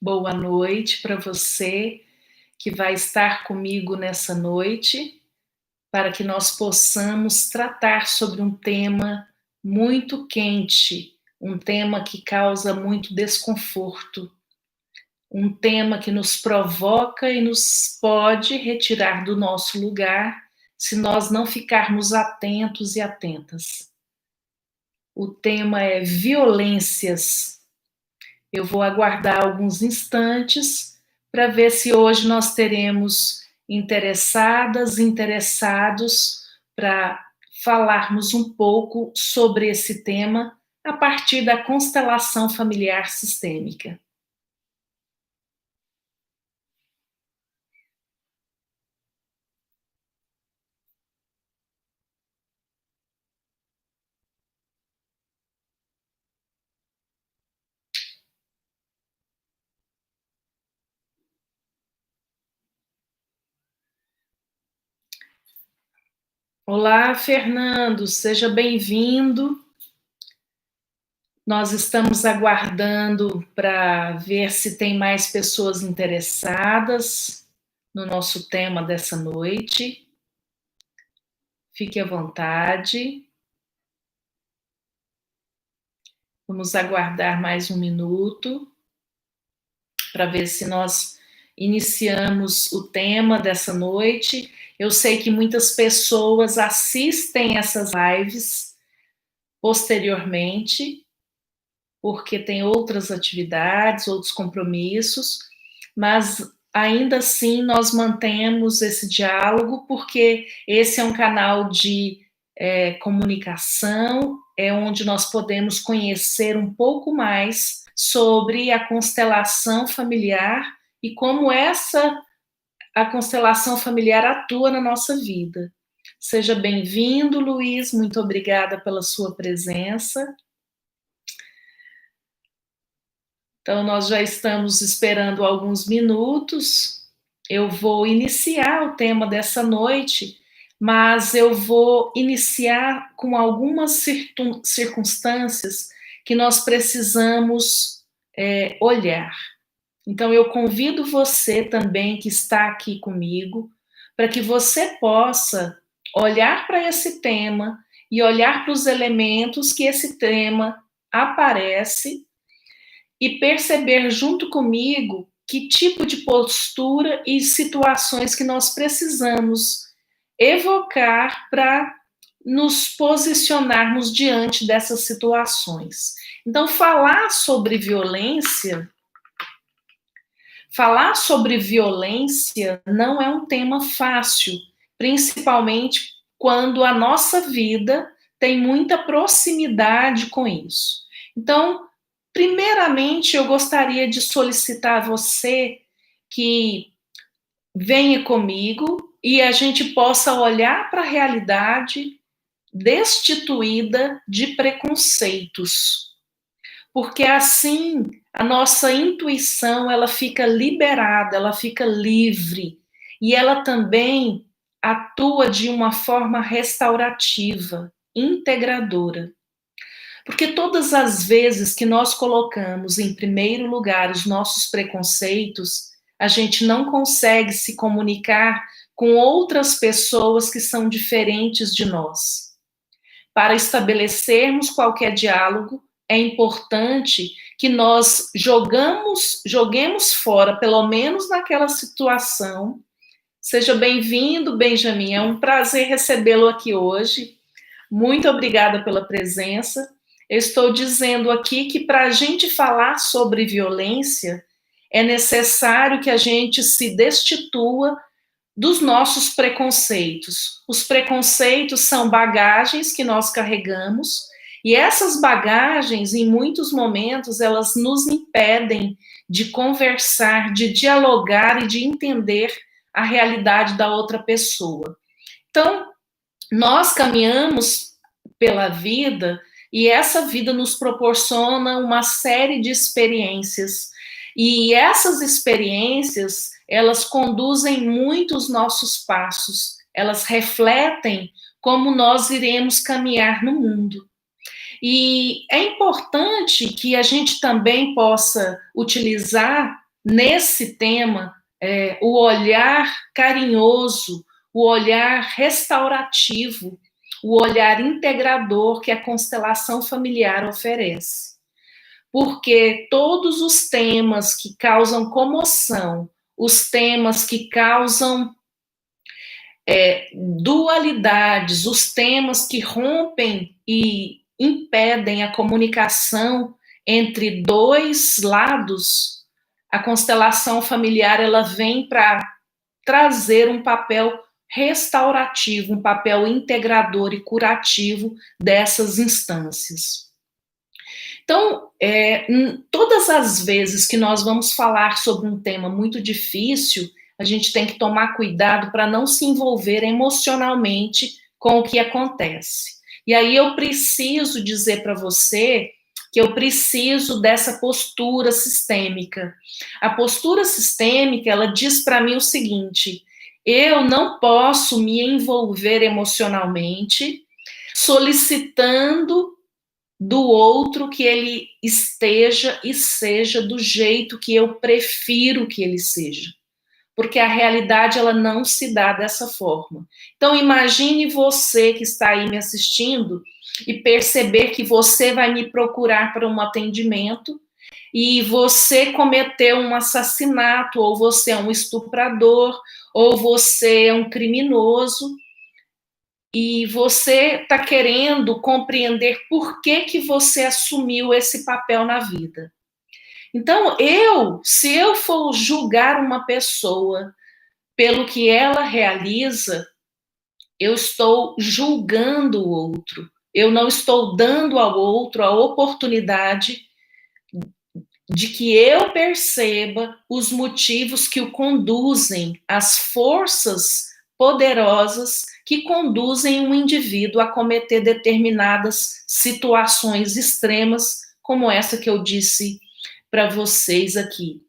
Boa noite para você que vai estar comigo nessa noite, para que nós possamos tratar sobre um tema muito quente, um tema que causa muito desconforto, um tema que nos provoca e nos pode retirar do nosso lugar se nós não ficarmos atentos e atentas. O tema é violências. Eu vou aguardar alguns instantes para ver se hoje nós teremos interessadas, interessados para falarmos um pouco sobre esse tema a partir da constelação familiar sistêmica. Olá, Fernando, seja bem-vindo. Nós estamos aguardando para ver se tem mais pessoas interessadas no nosso tema dessa noite. Fique à vontade. Vamos aguardar mais um minuto para ver se nós iniciamos o tema dessa noite. Eu sei que muitas pessoas assistem essas lives posteriormente, porque tem outras atividades, outros compromissos, mas ainda assim nós mantemos esse diálogo, porque esse é um canal de comunicação, é onde nós podemos conhecer um pouco mais sobre a constelação familiar e como a constelação familiar atua na nossa vida. Seja bem-vindo, Luiz, muito obrigada pela sua presença. Então, nós já estamos esperando alguns minutos. Eu vou iniciar o tema dessa noite, mas eu vou iniciar com algumas circunstâncias que nós precisamos olhar. Então, eu convido você também que está aqui comigo, para que você possa olhar para esse tema e olhar para os elementos que esse tema aparece e perceber junto comigo que tipo de postura e situações que nós precisamos evocar para nos posicionarmos diante dessas situações. Então, falar sobre violência não é um tema fácil, principalmente quando a nossa vida tem muita proximidade com isso. Então, primeiramente, eu gostaria de solicitar a você que venha comigo e a gente possa olhar para a realidade destituída de preconceitos. Porque assim a nossa intuição ela fica liberada, ela fica livre e ela também atua de uma forma restaurativa, integradora. Porque todas as vezes que nós colocamos em primeiro lugar os nossos preconceitos, a gente não consegue se comunicar com outras pessoas que são diferentes de nós. Para estabelecermos qualquer diálogo, é importante que nós joguemos fora, pelo menos naquela situação. Seja bem-vindo, Benjamin. É um prazer recebê-lo aqui hoje. Muito obrigada pela presença. Eu estou dizendo aqui que para a gente falar sobre violência, é necessário que a gente se destitua dos nossos preconceitos. Os preconceitos são bagagens que nós carregamos, e essas bagagens, em muitos momentos, elas nos impedem de conversar, de dialogar e de entender a realidade da outra pessoa. Então, nós caminhamos pela vida e essa vida nos proporciona uma série de experiências. E essas experiências, elas conduzem muito os nossos passos, elas refletem como nós iremos caminhar no mundo. E é importante que a gente também possa utilizar nesse tema, o olhar carinhoso, o olhar restaurativo, o olhar integrador que a constelação familiar oferece. Porque todos os temas que causam comoção, os temas que causam dualidades, os temas que rompem e impedem a comunicação entre dois lados, a constelação familiar ela vem para trazer um papel restaurativo, um papel integrador e curativo dessas instâncias. Então, todas as vezes que nós vamos falar sobre um tema muito difícil, a gente tem que tomar cuidado para não se envolver emocionalmente com o que acontece. E aí eu preciso dizer para você que eu preciso dessa postura sistêmica. A postura sistêmica, ela diz para mim o seguinte: eu não posso me envolver emocionalmente solicitando do outro que ele esteja e seja do jeito que eu prefiro que ele seja. Porque a realidade ela não se dá dessa forma. Então imagine você que está aí me assistindo e perceber que você vai me procurar para um atendimento e você cometeu um assassinato, ou você é um estuprador, ou você é um criminoso, e você está querendo compreender por que você assumiu esse papel na vida. Então, se eu for julgar uma pessoa pelo que ela realiza, eu estou julgando o outro. Eu não estou dando ao outro a oportunidade de que eu perceba os motivos que o conduzem, as forças poderosas que conduzem um indivíduo a cometer determinadas situações extremas, como essa que eu disse para vocês aqui.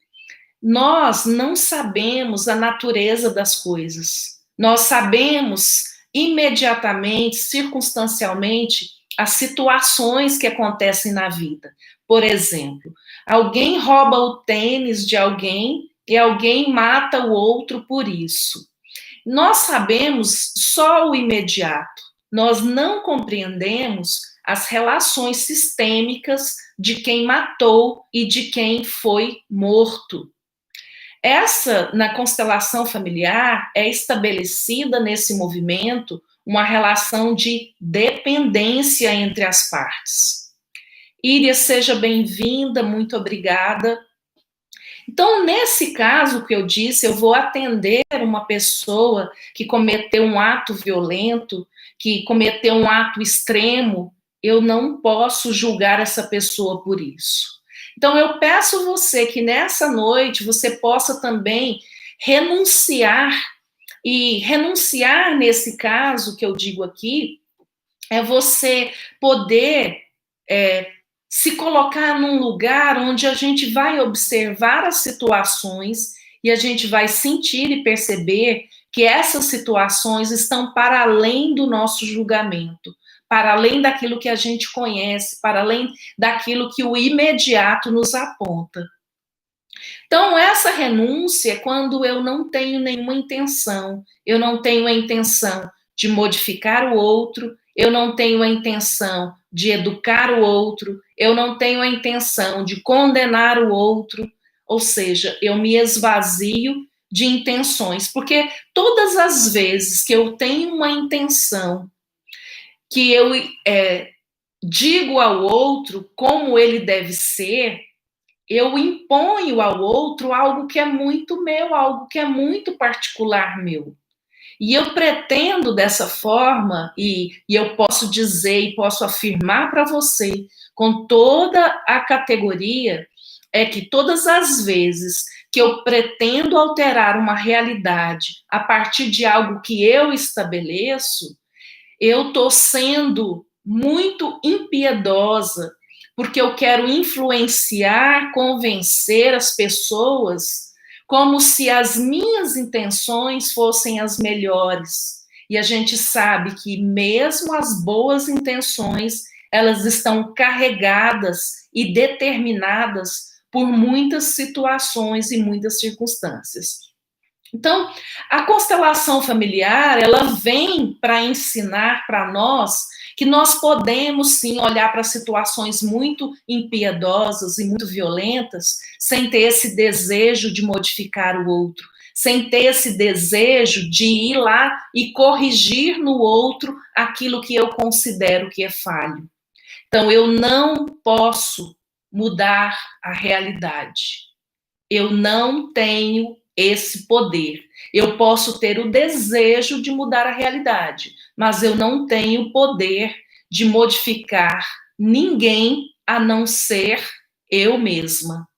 Nós não sabemos a natureza das coisas. Nós sabemos imediatamente, circunstancialmente, as situações que acontecem na vida. Por exemplo, alguém rouba o tênis de alguém e alguém mata o outro por isso. Nós sabemos só o imediato. Nós não compreendemos as relações sistêmicas de quem matou e de quem foi morto. Essa, na constelação familiar, é estabelecida nesse movimento uma relação de dependência entre as partes. Íria, seja bem-vinda, muito obrigada. Então, nesse caso que eu disse, eu vou atender uma pessoa que cometeu um ato violento, que cometeu um ato extremo, eu não posso julgar essa pessoa por isso. Então, eu peço você que nessa noite você possa também renunciar, e renunciar nesse caso que eu digo aqui, é você poder se colocar num lugar onde a gente vai observar as situações e a gente vai sentir e perceber que essas situações estão para além do nosso julgamento, para além daquilo que a gente conhece, para além daquilo que o imediato nos aponta. Então, essa renúncia é quando eu não tenho nenhuma intenção, eu não tenho a intenção de modificar o outro, eu não tenho a intenção de educar o outro, eu não tenho a intenção de condenar o outro, ou seja, eu me esvazio de intenções, porque todas as vezes que eu tenho uma intenção, que eu digo ao outro como ele deve ser, eu imponho ao outro algo que é muito meu, algo que é muito particular meu. E eu pretendo dessa forma, e eu posso dizer e posso afirmar para você, com toda a categoria, é que todas as vezes que eu pretendo alterar uma realidade a partir de algo que eu estabeleço, eu estou sendo muito impiedosa, porque eu quero influenciar, convencer as pessoas como se as minhas intenções fossem as melhores. E a gente sabe que mesmo as boas intenções, elas estão carregadas e determinadas por muitas situações e muitas circunstâncias. Então, a constelação familiar, ela vem para ensinar para nós que nós podemos sim olhar para situações muito impiedosas e muito violentas sem ter esse desejo de modificar o outro, sem ter esse desejo de ir lá e corrigir no outro aquilo que eu considero que é falho. Então, eu não posso mudar a realidade. Eu não tenho esse poder. Eu posso ter o desejo de mudar a realidade, mas eu não tenho o poder de modificar ninguém a não ser eu mesma.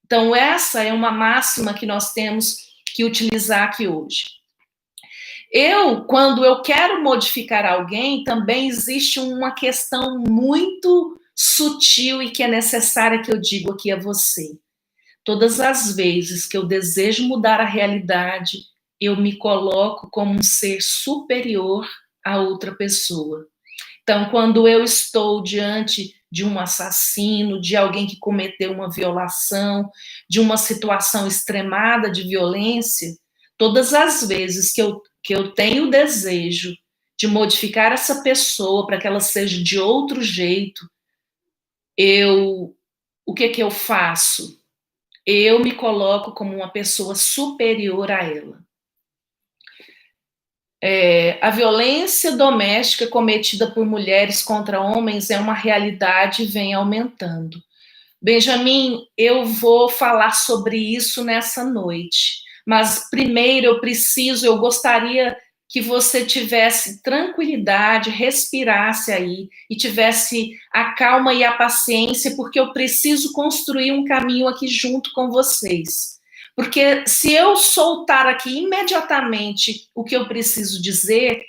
Então, essa é uma máxima que nós temos que utilizar aqui hoje. Quando eu quero modificar alguém, também existe uma questão muito sutil e que é necessária que eu digo aqui a você. Todas as vezes que eu desejo mudar a realidade, eu me coloco como um ser superior a outra pessoa. Então, quando eu estou diante de um assassino, de alguém que cometeu uma violação, de uma situação extremada de violência, todas as vezes que eu tenho o desejo de modificar essa pessoa para que ela seja de outro jeito, o que eu faço? Eu me coloco como uma pessoa superior a ela. A violência doméstica cometida por mulheres contra homens é uma realidade e vem aumentando. Benjamin, eu vou falar sobre isso nessa noite, mas primeiro eu gostaria que você tivesse tranquilidade, respirasse aí e tivesse a calma e a paciência, porque eu preciso construir um caminho aqui junto com vocês. Porque se eu soltar aqui imediatamente o que eu preciso dizer,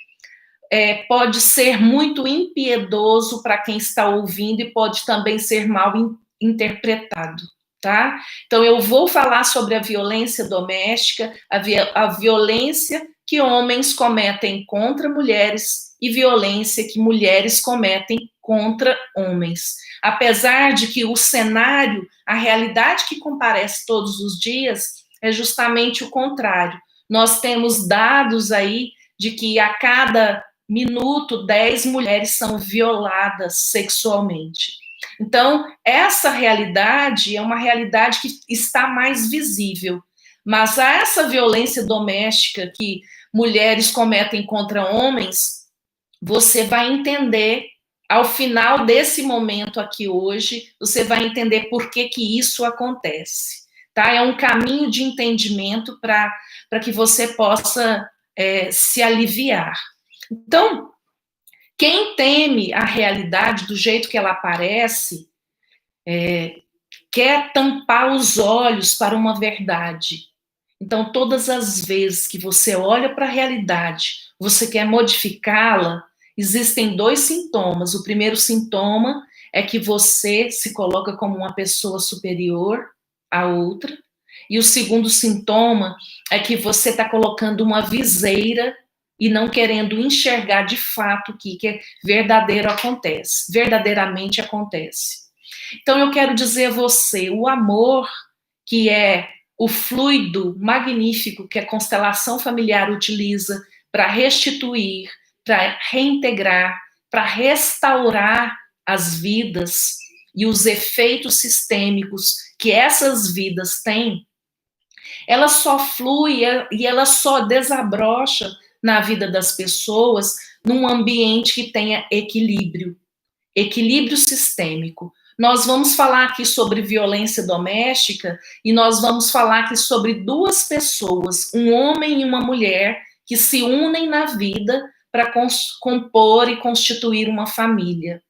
pode ser muito impiedoso para quem está ouvindo e pode também ser mal interpretado, tá? Então, eu vou falar sobre a violência doméstica, a violência que homens cometem contra mulheres e violência que mulheres cometem contra homens. Apesar de que o cenário, a realidade que comparece todos os dias é justamente o contrário. Nós temos dados aí de que a cada minuto 10 mulheres são violadas sexualmente. Então, essa realidade é uma realidade que está mais visível. Mas essa violência doméstica que mulheres cometem contra homens, você vai entender ao final desse momento aqui hoje, você vai entender por que isso acontece. Tá? É um caminho de entendimento para que você possa se aliviar. Então, quem teme a realidade do jeito que ela aparece, quer tampar os olhos para uma verdade. Então, todas as vezes que você olha para a realidade, você quer modificá-la, existem dois sintomas. O primeiro sintoma é que você se coloca como uma pessoa superior à outra. E o segundo sintoma é que você está colocando uma viseira e não querendo enxergar de fato o que verdadeiramente acontece. Então, eu quero dizer a você, o amor, que é o fluido magnífico que a constelação familiar utiliza para restituir, para reintegrar, para restaurar as vidas e os efeitos sistêmicos que essas vidas têm, ela só flui e ela só desabrocha na vida das pessoas num ambiente que tenha equilíbrio sistêmico. Nós vamos falar aqui sobre violência doméstica e nós vamos falar aqui sobre duas pessoas, um homem e uma mulher, que se unem na vida para compor e constituir uma família.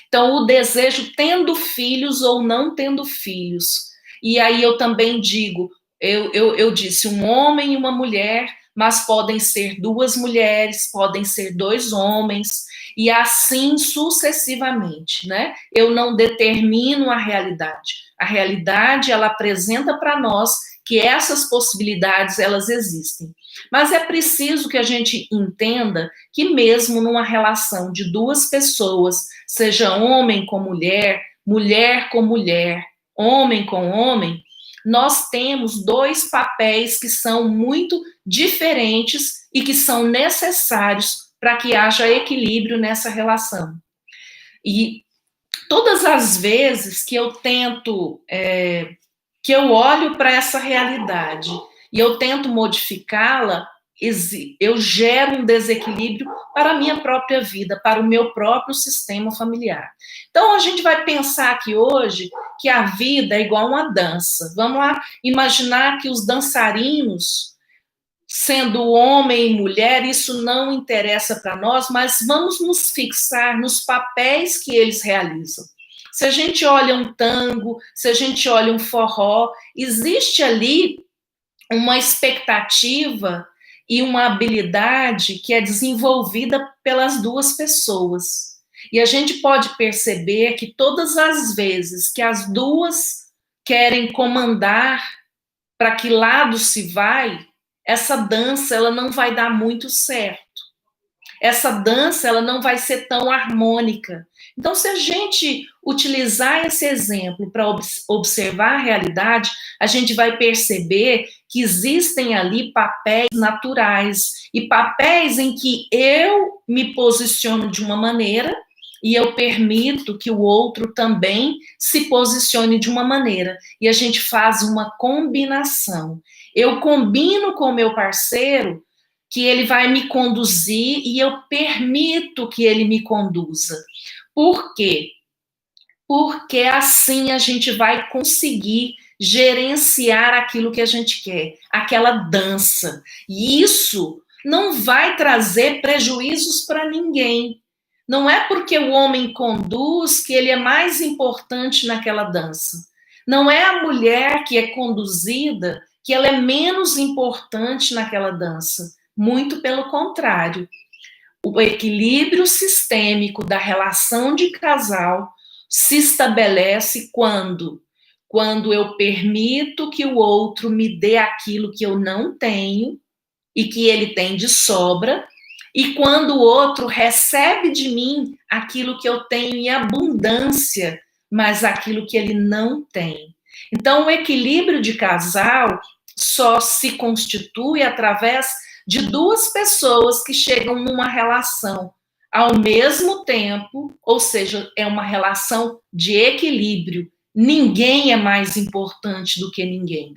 Então, o desejo, tendo filhos ou não tendo filhos. E aí eu também digo, eu disse um homem e uma mulher, mas podem ser duas mulheres, podem ser dois homens, e assim sucessivamente, né? Eu não determino a realidade. A realidade, ela apresenta para nós que essas possibilidades, elas existem. Mas é preciso que a gente entenda que mesmo numa relação de duas pessoas, seja homem com mulher, mulher com mulher, homem com homem, nós temos dois papéis que são muito diferentes e que são necessários para que haja equilíbrio nessa relação. E todas as vezes que eu tento, que eu olho para essa realidade e eu tento modificá-la, eu gero um desequilíbrio para a minha própria vida, para o meu próprio sistema familiar. Então, a gente vai pensar aqui hoje que a vida é igual uma dança. Vamos lá imaginar que os dançarinos, sendo homem e mulher, isso não interessa para nós, mas vamos nos fixar nos papéis que eles realizam. Se a gente olha um tango, se a gente olha um forró, existe ali uma expectativa e uma habilidade que é desenvolvida pelas duas pessoas. E a gente pode perceber que todas as vezes que as duas querem comandar para que lado se vai, essa dança ela não vai dar muito certo. Essa dança ela não vai ser tão harmônica. Então, se a gente utilizar esse exemplo para observar a realidade, a gente vai perceber que existem ali papéis naturais e papéis em que eu me posiciono de uma maneira e eu permito que o outro também se posicione de uma maneira. E a gente faz uma combinação. Eu combino com o meu parceiro que ele vai me conduzir e eu permito que ele me conduza. Por quê? Porque assim a gente vai conseguir gerenciar aquilo que a gente quer, aquela dança. E isso não vai trazer prejuízos para ninguém. Não é porque o homem conduz que ele é mais importante naquela dança. Não é a mulher que é conduzida que ela é menos importante naquela dança. Muito pelo contrário. O equilíbrio sistêmico da relação de casal se estabelece quando eu permito que o outro me dê aquilo que eu não tenho e que ele tem de sobra, e quando o outro recebe de mim aquilo que eu tenho em abundância, mas aquilo que ele não tem. Então, o equilíbrio de casal só se constitui através de duas pessoas que chegam numa relação ao mesmo tempo, ou seja, é uma relação de equilíbrio. Ninguém é mais importante do que ninguém.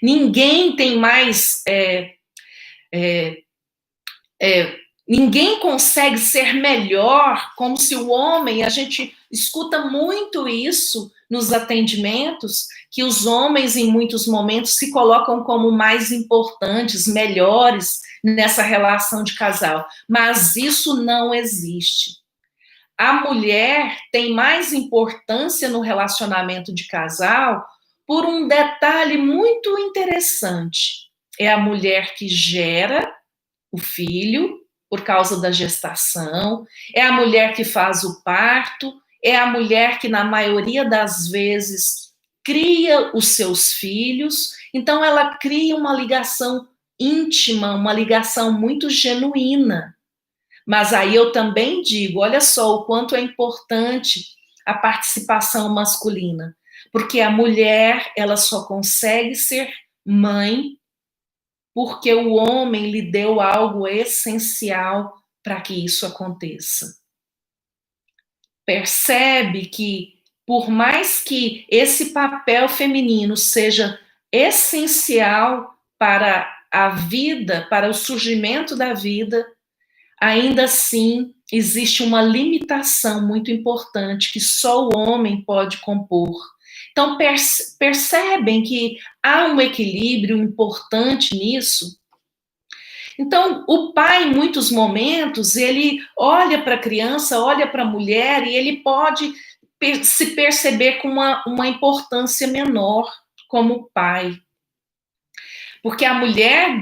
Ninguém tem mais. Ninguém consegue ser melhor, como se o homem, a gente escuta muito isso nos atendimentos, que os homens, em muitos momentos, se colocam como mais importantes, melhores nessa relação de casal. Mas isso não existe. A mulher tem mais importância no relacionamento de casal por um detalhe muito interessante. É a mulher que gera o filho por causa da gestação, é a mulher que faz o parto, é a mulher que, na maioria das vezes, cria os seus filhos. Então, ela cria uma ligação íntima, uma ligação muito genuína. Mas aí eu também digo, olha só o quanto é importante a participação masculina, porque a mulher, ela só consegue ser mãe porque o homem lhe deu algo essencial para que isso aconteça. Percebe que, por mais que esse papel feminino seja essencial para a vida, para o surgimento da vida, ainda assim existe uma limitação muito importante que só o homem pode compor. Então, percebem que há um equilíbrio importante nisso? Então, o pai, em muitos momentos, ele olha para a criança, olha para a mulher e ele pode se perceber com uma importância menor como pai. Porque a mulher,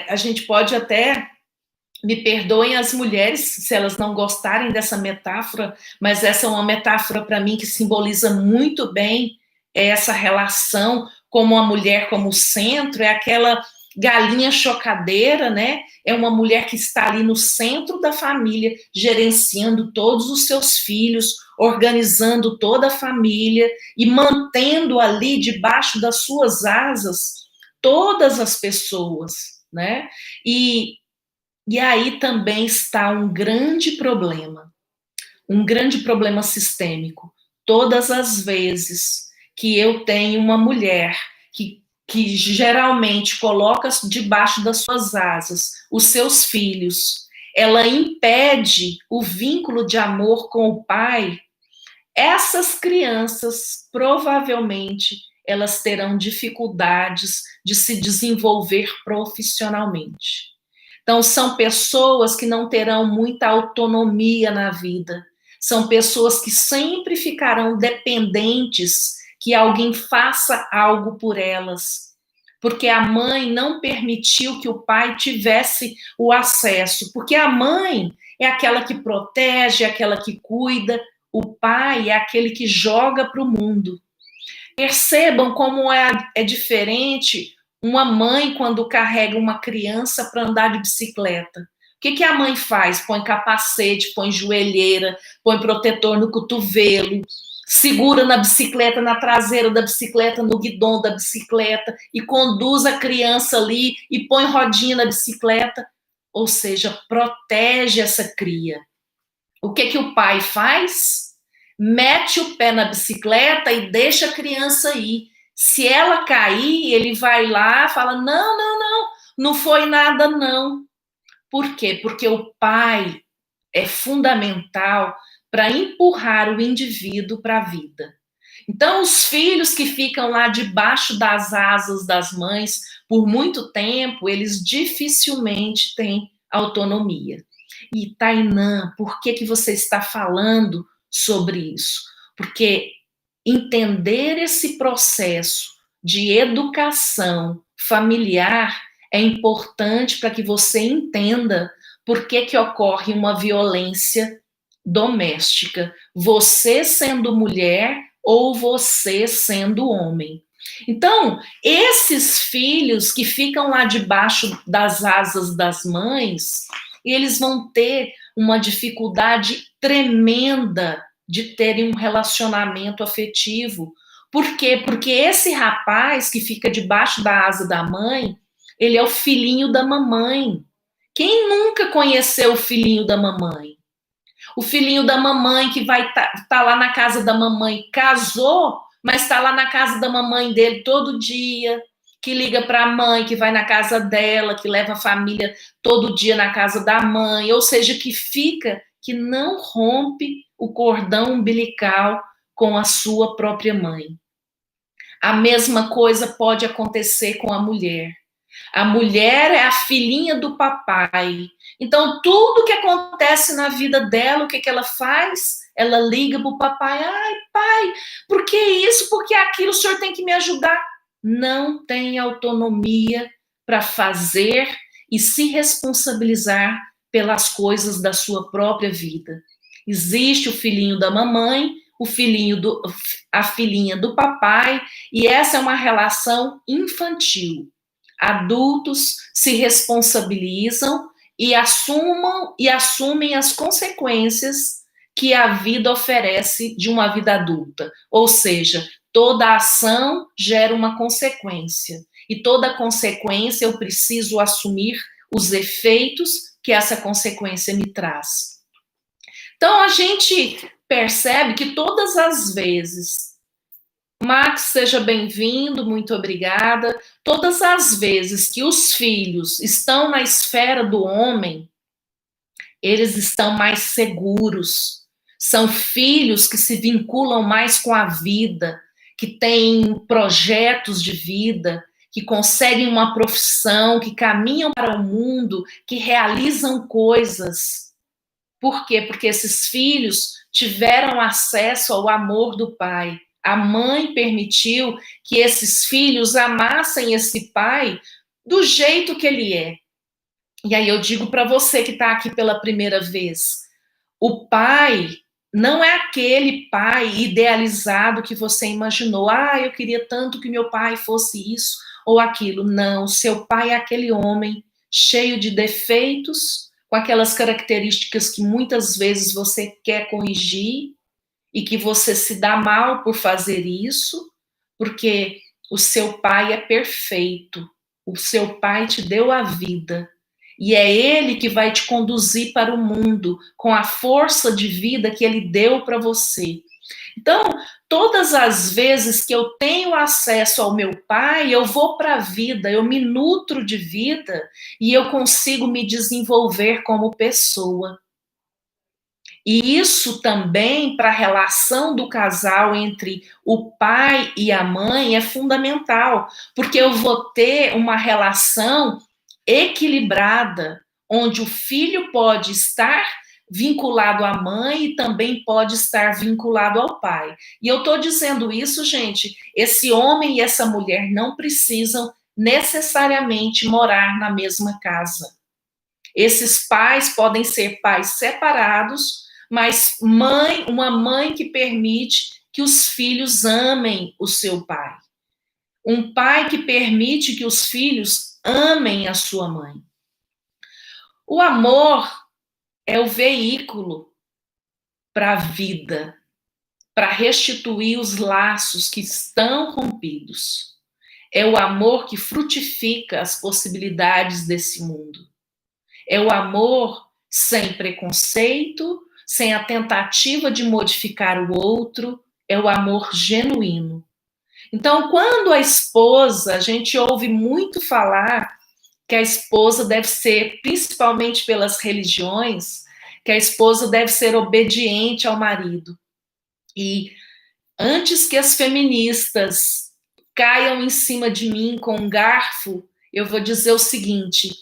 a gente pode até, me perdoem as mulheres se elas não gostarem dessa metáfora, mas essa é uma metáfora para mim que simboliza muito bem essa relação como a mulher como centro, é aquela galinha chocadeira, né? É uma mulher que está ali no centro da família, gerenciando todos os seus filhos, organizando toda a família e mantendo ali debaixo das suas asas todas as pessoas, né? E aí também está um grande problema sistêmico. Todas as vezes que eu tenho uma mulher que geralmente coloca debaixo das suas asas os seus filhos, ela impede o vínculo de amor com o pai, essas crianças provavelmente elas terão dificuldades de se desenvolver profissionalmente. Então, são pessoas que não terão muita autonomia na vida, são pessoas que sempre ficarão dependentes que alguém faça algo por elas, porque a mãe não permitiu que o pai tivesse o acesso, porque a mãe é aquela que protege, é aquela que cuida, o pai é aquele que joga para o mundo. Percebam como é diferente uma mãe quando carrega uma criança para andar de bicicleta. O que a mãe faz? Põe capacete, põe joelheira, põe protetor no cotovelo, segura na bicicleta, na traseira da bicicleta, no guidão da bicicleta e conduz a criança ali e põe rodinha na bicicleta. Ou seja, protege essa cria. O que o pai faz? Mete o pé na bicicleta e deixa a criança ir. Se ela cair, ele vai lá, fala: não foi nada, não. Por quê? Porque o pai é fundamental para empurrar o indivíduo para a vida. Então, os filhos que ficam lá debaixo das asas das mães por muito tempo, eles dificilmente têm autonomia. E, Tainã, por que você está falando sobre isso? Porque entender esse processo de educação familiar é importante para que você entenda por que ocorre uma violência doméstica, você sendo mulher ou você sendo homem. Então, esses filhos que ficam lá debaixo das asas das mães, eles vão ter uma dificuldade tremenda de terem um relacionamento afetivo. Por quê? Porque esse rapaz que fica debaixo da asa da mãe, ele é o filhinho da mamãe. Quem nunca conheceu o filhinho da mamãe? O filhinho da mamãe que vai tá lá na casa da mamãe, casou, mas está lá na casa da mamãe dele todo dia, que liga para a mãe, que vai na casa dela, que leva a família todo dia na casa da mãe, ou seja, que fica, que não rompe o cordão umbilical com a sua própria mãe. A mesma coisa pode acontecer com a mulher. A mulher é a filhinha do papai. Então, tudo que acontece na vida dela, o que ela faz? Ela liga para o papai. Ai, pai, por que isso? Por que aquilo? O senhor tem que me ajudar. Não tem autonomia para fazer e se responsabilizar pelas coisas da sua própria vida. Existe o filhinho da mamãe, a filhinha do papai, e essa é uma relação infantil. Adultos se responsabilizam e assumem as consequências que a vida oferece de uma vida adulta. Ou seja, toda ação gera uma consequência. E toda consequência eu preciso assumir os efeitos que essa consequência me traz. Então, a gente percebe que todas as vezes, Max, seja bem-vindo, muito obrigada. Todas as vezes que os filhos estão na esfera do homem, eles estão mais seguros. São filhos que se vinculam mais com a vida, que têm projetos de vida, que conseguem uma profissão, que caminham para o mundo, que realizam coisas. Por quê? Porque esses filhos tiveram acesso ao amor do pai. A mãe permitiu que esses filhos amassem esse pai do jeito que ele é. E aí eu digo para você que está aqui pela primeira vez, o pai não é aquele pai idealizado que você imaginou. Ah, eu queria tanto que meu pai fosse isso, ou aquilo. Não, seu pai é aquele homem cheio de defeitos, com aquelas características que muitas vezes você quer corrigir e que você se dá mal por fazer isso, porque o seu pai é perfeito, o seu pai te deu a vida, e é ele que vai te conduzir para o mundo com a força de vida que ele deu para você. Então, todas as vezes que eu tenho acesso ao meu pai, eu vou para a vida, eu me nutro de vida e eu consigo me desenvolver como pessoa. E isso também, para a relação do casal entre o pai e a mãe, é fundamental, porque eu vou ter uma relação equilibrada, onde o filho pode estar vinculado à mãe e também pode estar vinculado ao pai. E eu estou dizendo isso, gente, esse homem e essa mulher não precisam necessariamente morar na mesma casa. Esses pais podem ser pais separados, mas uma mãe que permite que os filhos amem o seu pai. Um pai que permite que os filhos amem a sua mãe. O amor é o veículo para a vida, para restituir os laços que estão rompidos. É o amor que frutifica as possibilidades desse mundo. É o amor sem preconceito, sem a tentativa de modificar o outro, é o amor genuíno. Então, quando a esposa, a gente ouve muito falar que a esposa deve ser, principalmente pelas religiões, que a esposa deve ser obediente ao marido. E antes que as feministas caiam em cima de mim com um garfo, eu vou dizer o seguinte: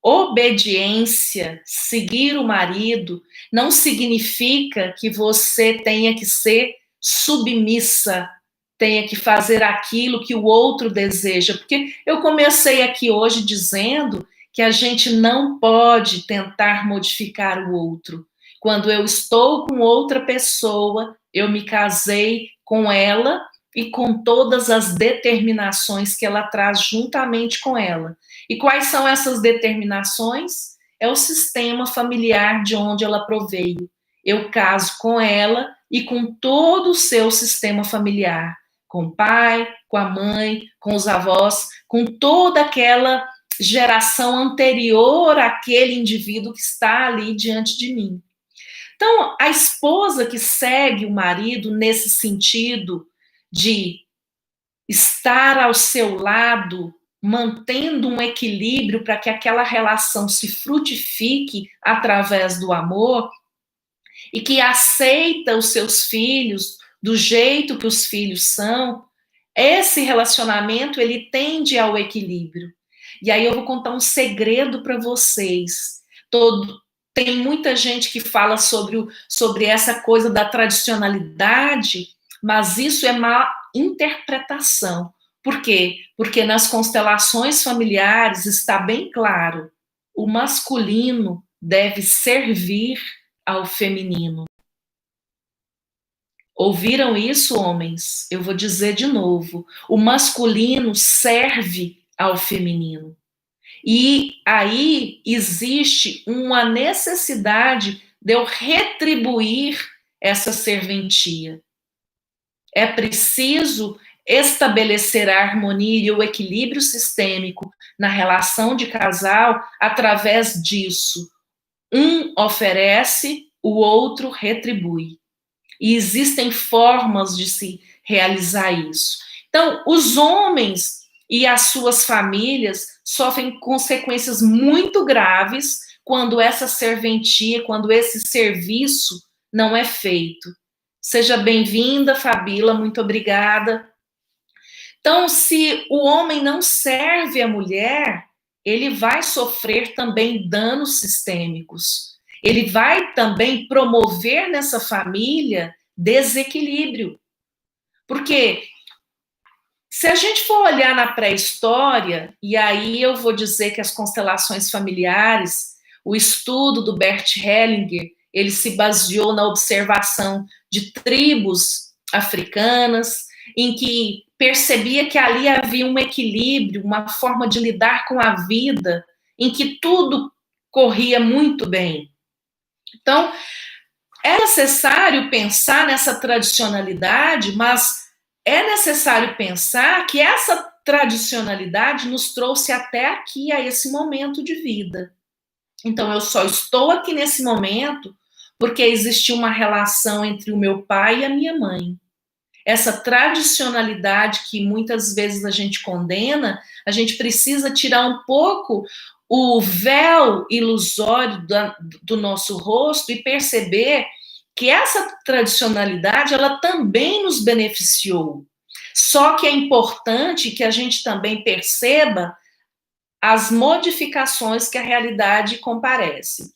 obediência, seguir o marido, não significa que você tenha que ser submissa, tenha que fazer aquilo que o outro deseja. Porque eu comecei aqui hoje dizendo que a gente não pode tentar modificar o outro. Quando eu estou com outra pessoa, eu me casei com ela e com todas as determinações que ela traz juntamente com ela. E quais são essas determinações? É o sistema familiar de onde ela proveio. Eu caso com ela e com todo o seu sistema familiar, com o pai, com a mãe, com os avós, com toda aquela geração anterior àquele indivíduo que está ali diante de mim. Então, a esposa que segue o marido nesse sentido de estar ao seu lado, mantendo um equilíbrio para que aquela relação se frutifique através do amor, e que aceita os seus filhos do jeito que os filhos são, esse relacionamento ele tende ao equilíbrio. E aí eu vou contar um segredo para vocês. Tem muita gente que fala sobre essa coisa da tradicionalidade, mas isso é má interpretação. Por quê? Porque nas constelações familiares está bem claro: o masculino deve servir ao feminino. Ouviram isso, homens? Eu vou dizer de novo: o masculino serve ao feminino. E aí existe uma necessidade de eu retribuir essa serventia. É preciso estabelecer a harmonia e o equilíbrio sistêmico na relação de casal através disso. Um oferece, o outro retribui. E existem formas de se realizar isso. Então, os homens e as suas famílias sofrem consequências muito graves quando essa serventia, quando esse serviço não é feito. Seja bem-vinda, Fabíola, muito obrigada. Então, se o homem não serve a mulher, ele vai sofrer também danos sistêmicos. Ele vai também promover nessa família desequilíbrio. Porque se a gente for olhar na pré-história, e aí eu vou dizer que as constelações familiares, o estudo do Bert Hellinger, ele se baseou na observação de tribos africanas, em que percebia que ali havia um equilíbrio, uma forma de lidar com a vida, em que tudo corria muito bem. Então, é necessário pensar nessa tradicionalidade, mas é necessário pensar que essa tradicionalidade nos trouxe até aqui, a esse momento de vida. Então, eu só estou aqui nesse momento porque existiu uma relação entre o meu pai e a minha mãe. Essa tradicionalidade que muitas vezes a gente condena, a gente precisa tirar um pouco o véu ilusório do nosso rosto e perceber que essa tradicionalidade, ela também nos beneficiou. Só que é importante que a gente também perceba as modificações que a realidade comparece.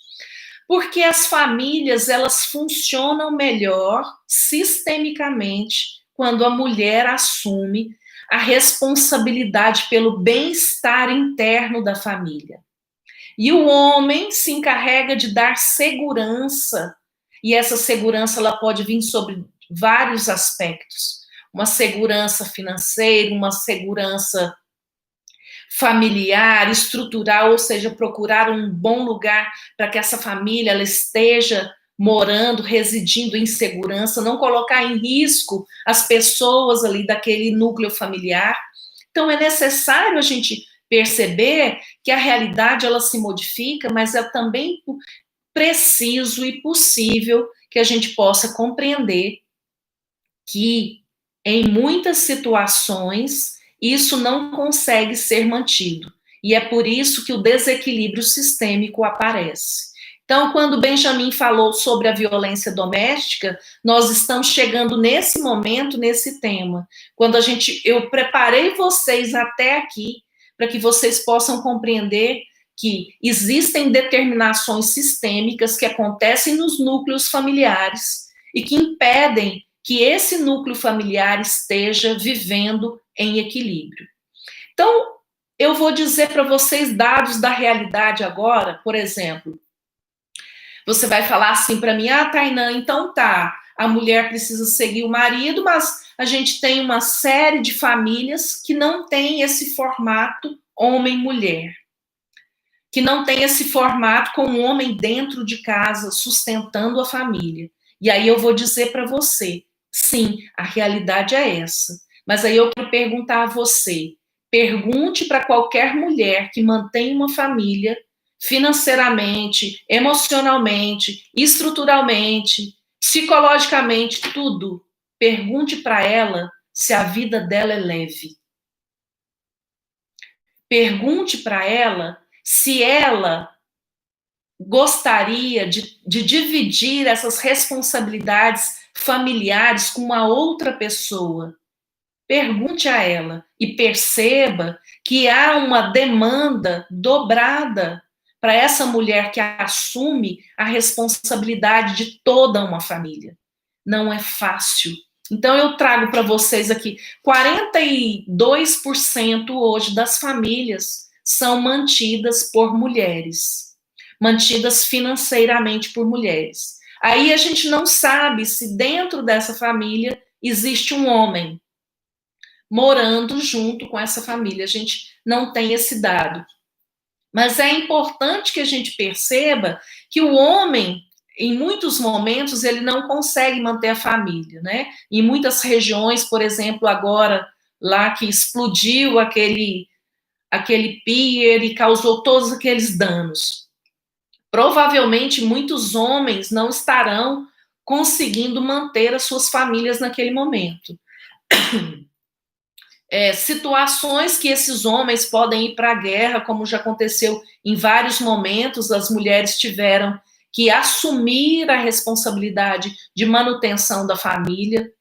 Porque as famílias, elas funcionam melhor sistemicamente quando a mulher assume a responsabilidade pelo bem-estar interno da família. E o homem se encarrega de dar segurança, e essa segurança ela pode vir sobre vários aspectos. Uma segurança financeira, uma segurança familiar, estrutural, ou seja, procurar um bom lugar para que essa família ela esteja morando, residindo em segurança, não colocar em risco as pessoas ali daquele núcleo familiar. Então é necessário a gente perceber que a realidade ela se modifica, mas é também preciso e possível que a gente possa compreender que em muitas situações isso não consegue ser mantido. E é por isso que o desequilíbrio sistêmico aparece. Então, quando Benjamin falou sobre a violência doméstica, nós estamos chegando nesse momento, nesse tema. Quando eu preparei vocês até aqui para que vocês possam compreender que existem determinações sistêmicas que acontecem nos núcleos familiares e que impedem que esse núcleo familiar esteja vivendo em equilíbrio. Então, eu vou dizer para vocês dados da realidade agora, por exemplo. Você vai falar assim para mim, Tainã, então tá, a mulher precisa seguir o marido, mas a gente tem uma série de famílias que não tem esse formato homem-mulher, que não tem esse formato com o homem dentro de casa, sustentando a família. E aí eu vou dizer para você, sim, a realidade é essa. Mas aí eu quero perguntar a você, pergunte para qualquer mulher que mantém uma família financeiramente, emocionalmente, estruturalmente, psicologicamente, tudo. Pergunte para ela se a vida dela é leve. Pergunte para ela se ela gostaria de dividir essas responsabilidades familiares com uma outra pessoa. Pergunte a ela e perceba que há uma demanda dobrada para essa mulher que assume a responsabilidade de toda uma família. Não é fácil. Então, eu trago para vocês aqui: 42% hoje das famílias são mantidas por mulheres, mantidas financeiramente por mulheres. Aí a gente não sabe se dentro dessa família existe um homem morando junto com essa família. A gente não tem esse dado. Mas é importante que a gente perceba que o homem, em muitos momentos, ele não consegue manter a família, né? Em muitas regiões, por exemplo, agora, lá que explodiu aquele pier e causou todos aqueles danos. Provavelmente, muitos homens não estarão conseguindo manter as suas famílias naquele momento. Situações que esses homens podem ir para a guerra, como já aconteceu em vários momentos, as mulheres tiveram que assumir a responsabilidade de manutenção da família.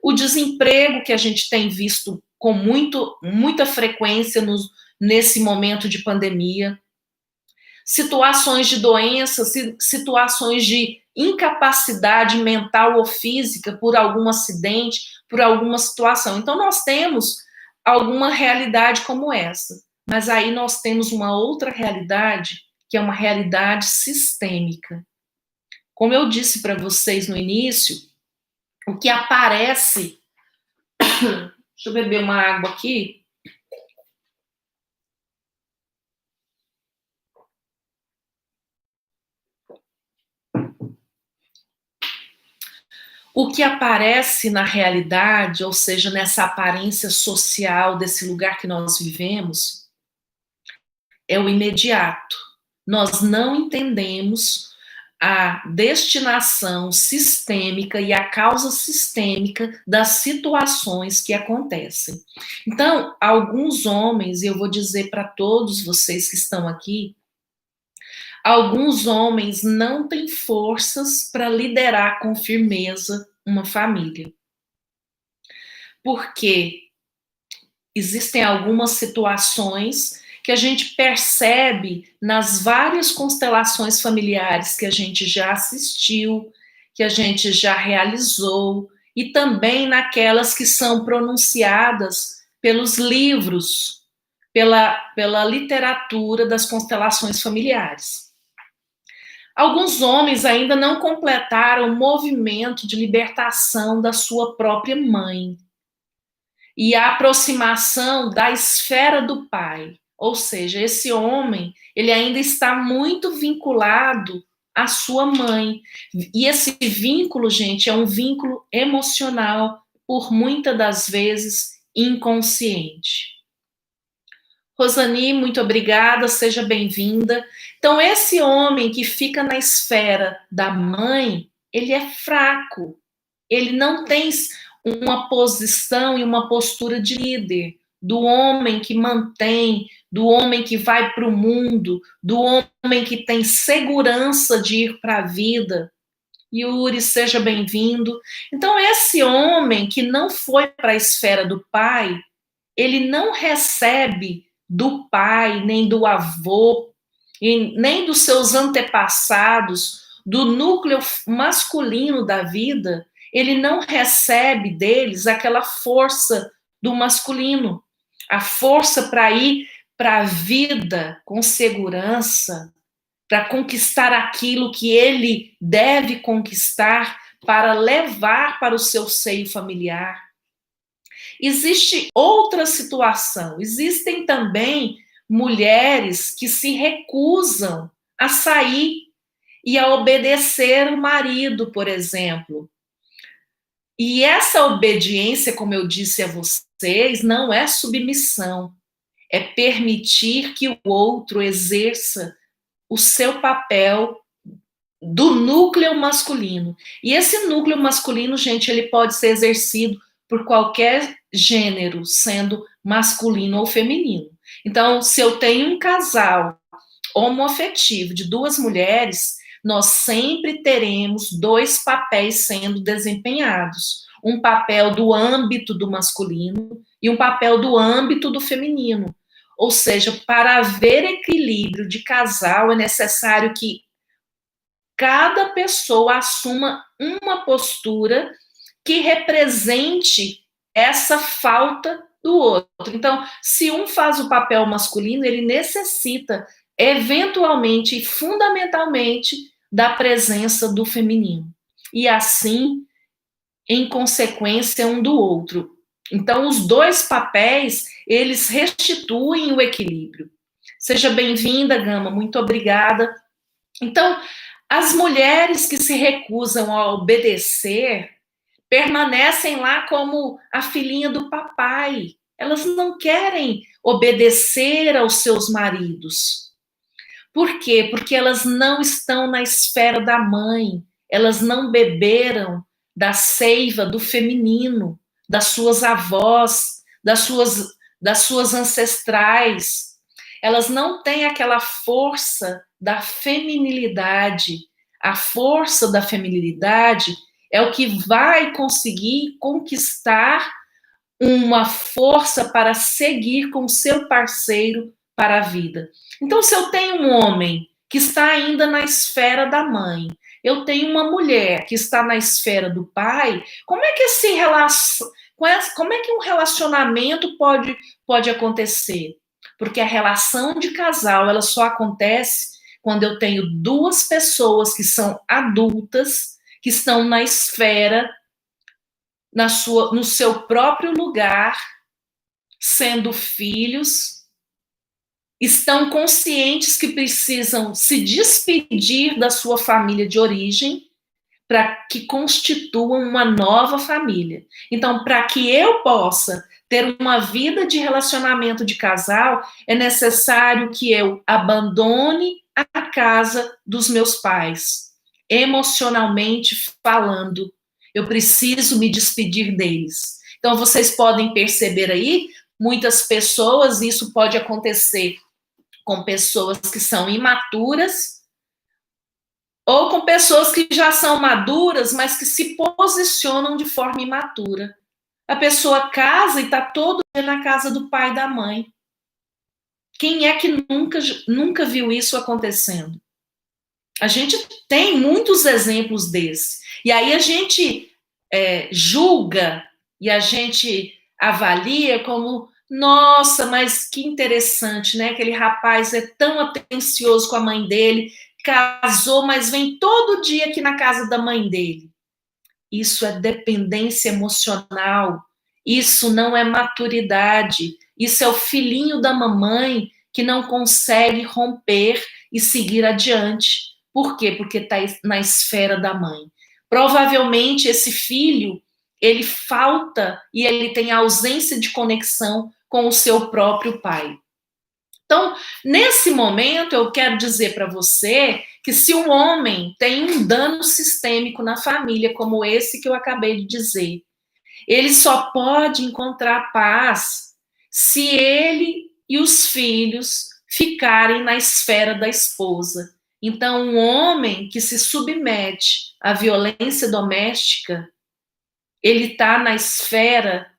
O desemprego que a gente tem visto com muita frequência nesse momento de pandemia. Situações de doenças, situações de incapacidade mental ou física por algum acidente, por alguma situação. Então, nós temos alguma realidade como essa. Mas aí nós temos uma outra realidade, que é uma realidade sistêmica. Como eu disse para vocês no início, o que aparece Deixa eu beber uma água aqui. O que aparece na realidade, ou seja, nessa aparência social desse lugar que nós vivemos, é o imediato. Nós não entendemos a destinação sistêmica e a causa sistêmica das situações que acontecem. Então, alguns homens, e eu vou dizer para todos vocês que estão aqui, alguns homens não têm forças para liderar com firmeza uma família. Porque existem algumas situações que a gente percebe nas várias constelações familiares que a gente já assistiu, que a gente já realizou, e também naquelas que são pronunciadas pelos livros, pela literatura das constelações familiares. Alguns homens ainda não completaram o movimento de libertação da sua própria mãe e a aproximação da esfera do pai. Ou seja, esse homem, ele ainda está muito vinculado à sua mãe. E esse vínculo, gente, é um vínculo emocional, por muitas das vezes inconsciente. Rosani, muito obrigada, seja bem-vinda. Então, esse homem que fica na esfera da mãe, ele é fraco, ele não tem uma posição e uma postura de líder, do homem que mantém, do homem que vai para o mundo, do homem que tem segurança de ir para a vida. Yuri, seja bem-vindo. Então, esse homem que não foi para a esfera do pai, ele não recebe do pai, nem do avô, nem dos seus antepassados, do núcleo masculino da vida, ele não recebe deles aquela força do masculino, a força para ir para a vida com segurança, para conquistar aquilo que ele deve conquistar, para levar para o seu seio familiar. Existe outra situação, existem também mulheres que se recusam a sair e a obedecer o marido, por exemplo. E essa obediência, como eu disse a vocês, não é submissão, é permitir que o outro exerça o seu papel do núcleo masculino. E esse núcleo masculino, gente, ele pode ser exercido por qualquer gênero, sendo masculino ou feminino. Então, se eu tenho um casal homoafetivo de duas mulheres, nós sempre teremos dois papéis sendo desempenhados. Um papel do âmbito do masculino e um papel do âmbito do feminino. Ou seja, para haver equilíbrio de casal, é necessário que cada pessoa assuma uma postura que represente essa falta do outro. Então, se um faz o papel masculino, ele necessita, eventualmente e fundamentalmente, da presença do feminino. E assim, em consequência, um do outro. Então, os dois papéis, eles restituem o equilíbrio. Seja bem-vinda, Gama, muito obrigada. Então, as mulheres que se recusam a obedecer permanecem lá como a filhinha do papai. Elas não querem obedecer aos seus maridos. Por quê? Porque elas não estão na esfera da mãe. Elas não beberam da seiva do feminino, das suas avós, das suas ancestrais. Elas não têm aquela força da feminilidade. A força da feminilidade é o que vai conseguir conquistar uma força para seguir com seu parceiro para a vida. Então, se eu tenho um homem que está ainda na esfera da mãe, eu tenho uma mulher que está na esfera do pai, como é que como é que um relacionamento pode acontecer? Porque a relação de casal, ela só acontece quando eu tenho duas pessoas que são adultas, que estão na esfera no seu próprio lugar, sendo filhos, estão conscientes que precisam se despedir da sua família de origem para que constituam uma nova família. Então, para que eu possa ter uma vida de relacionamento de casal, é necessário que eu abandone a casa dos meus pais, emocionalmente falando. Eu preciso me despedir deles. Então, vocês podem perceber aí, muitas pessoas, isso pode acontecer com pessoas que são imaturas, ou com pessoas que já são maduras, mas que se posicionam de forma imatura. A pessoa casa e está todo dia na casa do pai e da mãe. Quem é que nunca viu isso acontecendo? A gente tem muitos exemplos desses. E aí a gente julga e a gente avalia como, nossa, mas que interessante, né? Aquele rapaz é tão atencioso com a mãe dele, casou, mas vem todo dia aqui na casa da mãe dele. Isso é dependência emocional, isso não é maturidade, isso é o filhinho da mamãe que não consegue romper e seguir adiante. Por quê? Porque está na esfera da mãe. Provavelmente esse filho, ele falta e ele tem ausência de conexão com o seu próprio pai. Então, nesse momento, eu quero dizer para você que se um homem tem um dano sistêmico na família, como esse que eu acabei de dizer, ele só pode encontrar paz se ele e os filhos ficarem na esfera da esposa. Então, um homem que se submete à violência doméstica, ele está na esfera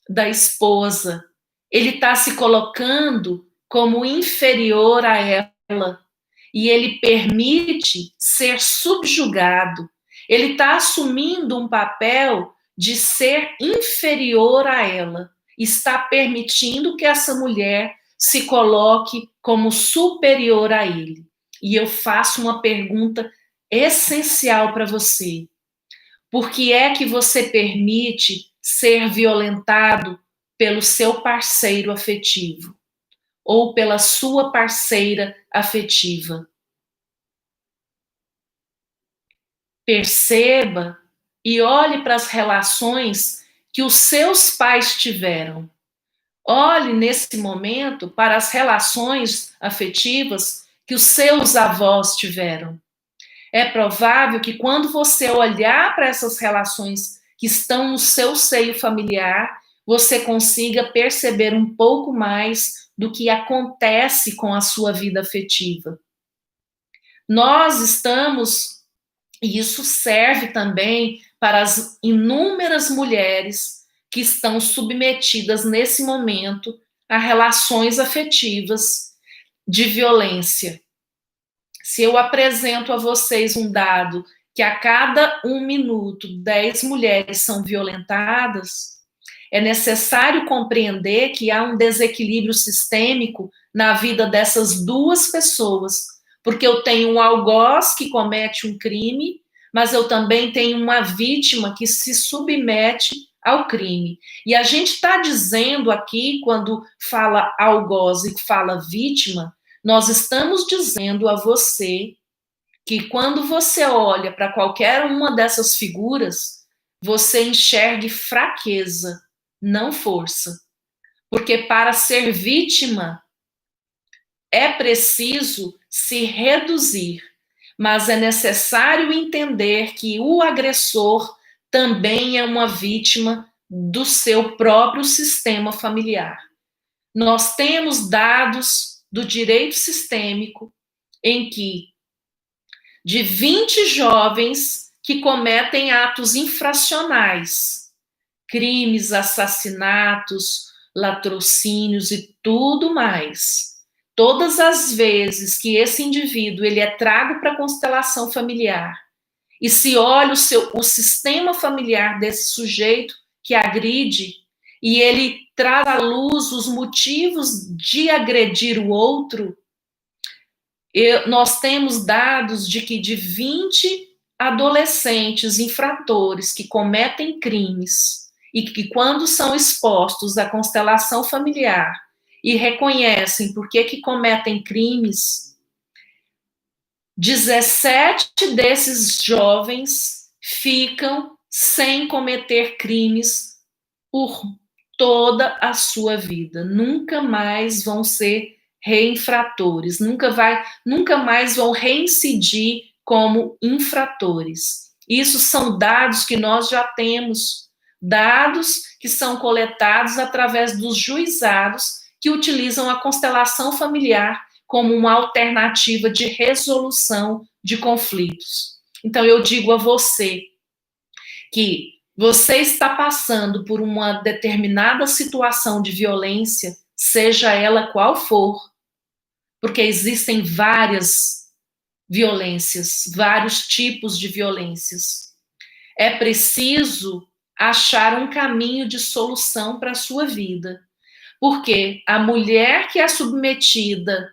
da esposa, ele está se colocando como inferior a ela, e ele permite ser subjugado. Ele está assumindo um papel de ser inferior a ela, está permitindo que essa mulher se coloque como superior a ele. E eu faço uma pergunta essencial para você. Por que é que você permite ser violentado pelo seu parceiro afetivo ou pela sua parceira afetiva? Perceba e olhe para as relações que os seus pais tiveram. Olhe nesse momento para as relações afetivas que os seus avós tiveram. É provável que quando você olhar para essas relações que estão no seu seio familiar, você consiga perceber um pouco mais do que acontece com a sua vida afetiva. Nós estamos, e isso serve também para as inúmeras mulheres que estão submetidas nesse momento a relações afetivas de violência. Se eu apresento a vocês um dado que a cada 1 minuto 10 mulheres são violentadas, é necessário compreender que há um desequilíbrio sistêmico na vida dessas duas pessoas, porque eu tenho um algoz que comete um crime, mas eu também tenho uma vítima que se submete ao crime. E a gente está dizendo aqui, quando fala algoz e fala vítima, nós estamos dizendo a você que quando você olha para qualquer uma dessas figuras, você enxergue fraqueza, não força. Porque para ser vítima é preciso se reduzir, mas é necessário entender que o agressor também é uma vítima do seu próprio sistema familiar. Nós temos dados do direito sistêmico em que de 20 jovens que cometem atos infracionais, crimes, assassinatos, latrocínios e tudo mais, todas as vezes que esse indivíduo ele é trago para a constelação familiar e se olha o sistema familiar desse sujeito que agride e ele traz à luz os motivos de agredir o outro, nós temos dados de que de 20 adolescentes infratores que cometem crimes, e que quando são expostos à constelação familiar e reconhecem por que cometem crimes, 17 desses jovens ficam sem cometer crimes por toda a sua vida. Nunca mais vão ser reinfratores, nunca mais vão reincidir como infratores. Isso são dados que nós já temos, dados que são coletados através dos juizados que utilizam a constelação familiar como uma alternativa de resolução de conflitos. Então, eu digo a você que você está passando por uma determinada situação de violência, seja ela qual for, porque existem várias violências, vários tipos de violências. É preciso achar um caminho de solução para a sua vida, porque a mulher que é submetida